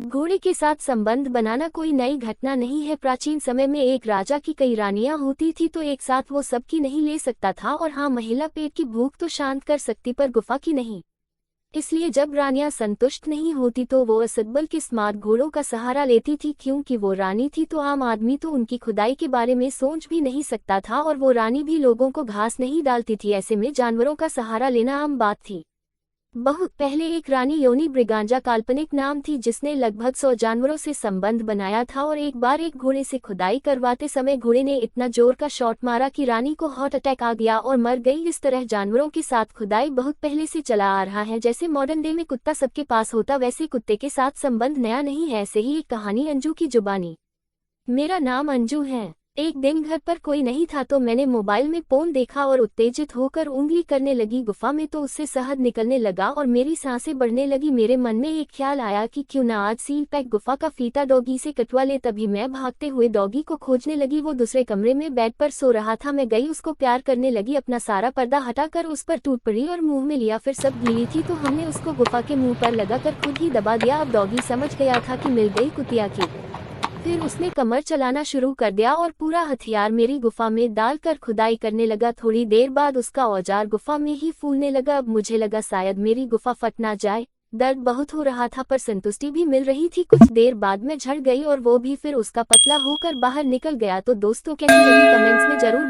घोड़े के साथ संबंध बनाना कोई नई घटना नहीं है। प्राचीन समय में एक राजा की कई रानियां होती थी, तो एक साथ वो सबकी नहीं ले सकता था। और हाँ, महिला पेट की भूख तो शांत कर सकती, पर गुफा की नहीं। इसलिए जब रानियां संतुष्ट नहीं होती तो वो असदबल के स्मार्ट घोड़ों का सहारा लेती थी। क्योंकि वो रानी थी तो आम आदमी तो उनकी खुदाई के बारे में सोच भी नहीं सकता था, और वो रानी भी लोगों को घास नहीं डालती थी। ऐसे में जानवरों का सहारा लेना आम बात थी। बहुत पहले एक रानी योनी ब्रिगांजा काल्पनिक नाम थी, जिसने लगभग 100 जानवरों से संबंध बनाया था। और एक बार एक घोड़े से खुदाई करवाते समय घोड़े ने इतना जोर का शॉट मारा कि रानी को हार्ट अटैक आ गया और मर गई। इस तरह जानवरों के साथ खुदाई बहुत पहले से चला आ रहा है। जैसे मॉडर्न डे में कुत्ता सबके पास होता, वैसे कुत्ते के साथ संबंध नया नहीं है। ऐसे ही एक कहानी अंजू की जुबानी। मेरा नाम अंजू है। एक दिन घर पर कोई नहीं था तो मैंने मोबाइल में फोन देखा और उत्तेजित होकर उंगली करने लगी गुफा में, तो उससे शहद निकलने लगा और मेरी सांसें बढ़ने लगी। मेरे मन में एक ख्याल आया कि क्यों ना आज सील पैक गुफा का फीता डॉगी से कटवा ले। तभी मैं भागते हुए डॉगी को खोजने लगी। वो दूसरे कमरे में बेड पर सो रहा था। मैं गई, उसको प्यार करने लगी, अपना सारा पर्दा हटाकर उस पर टूट पड़ी और मुंह में लिया। फिर सब गीली थी तो हमने उसको गुफा के मुंह पर लगाकर खुद ही दबा दिया। अब डॉगी समझ गया था कि मिल गई कुतिया की। फिर उसने कमर चलाना शुरू कर दिया और पूरा हथियार मेरी गुफा में डालकर खुदाई करने लगा। थोड़ी देर बाद उसका औजार गुफा में ही फूलने लगा। अब मुझे लगा शायद मेरी गुफा फट ना जाए। दर्द बहुत हो रहा था पर संतुष्टि भी मिल रही थी। कुछ देर बाद मैं झड़ गई और वो भी। फिर उसका पतला होकर बाहर निकल गया। तो दोस्तों कैसी लगी कमेंट्स में जरूर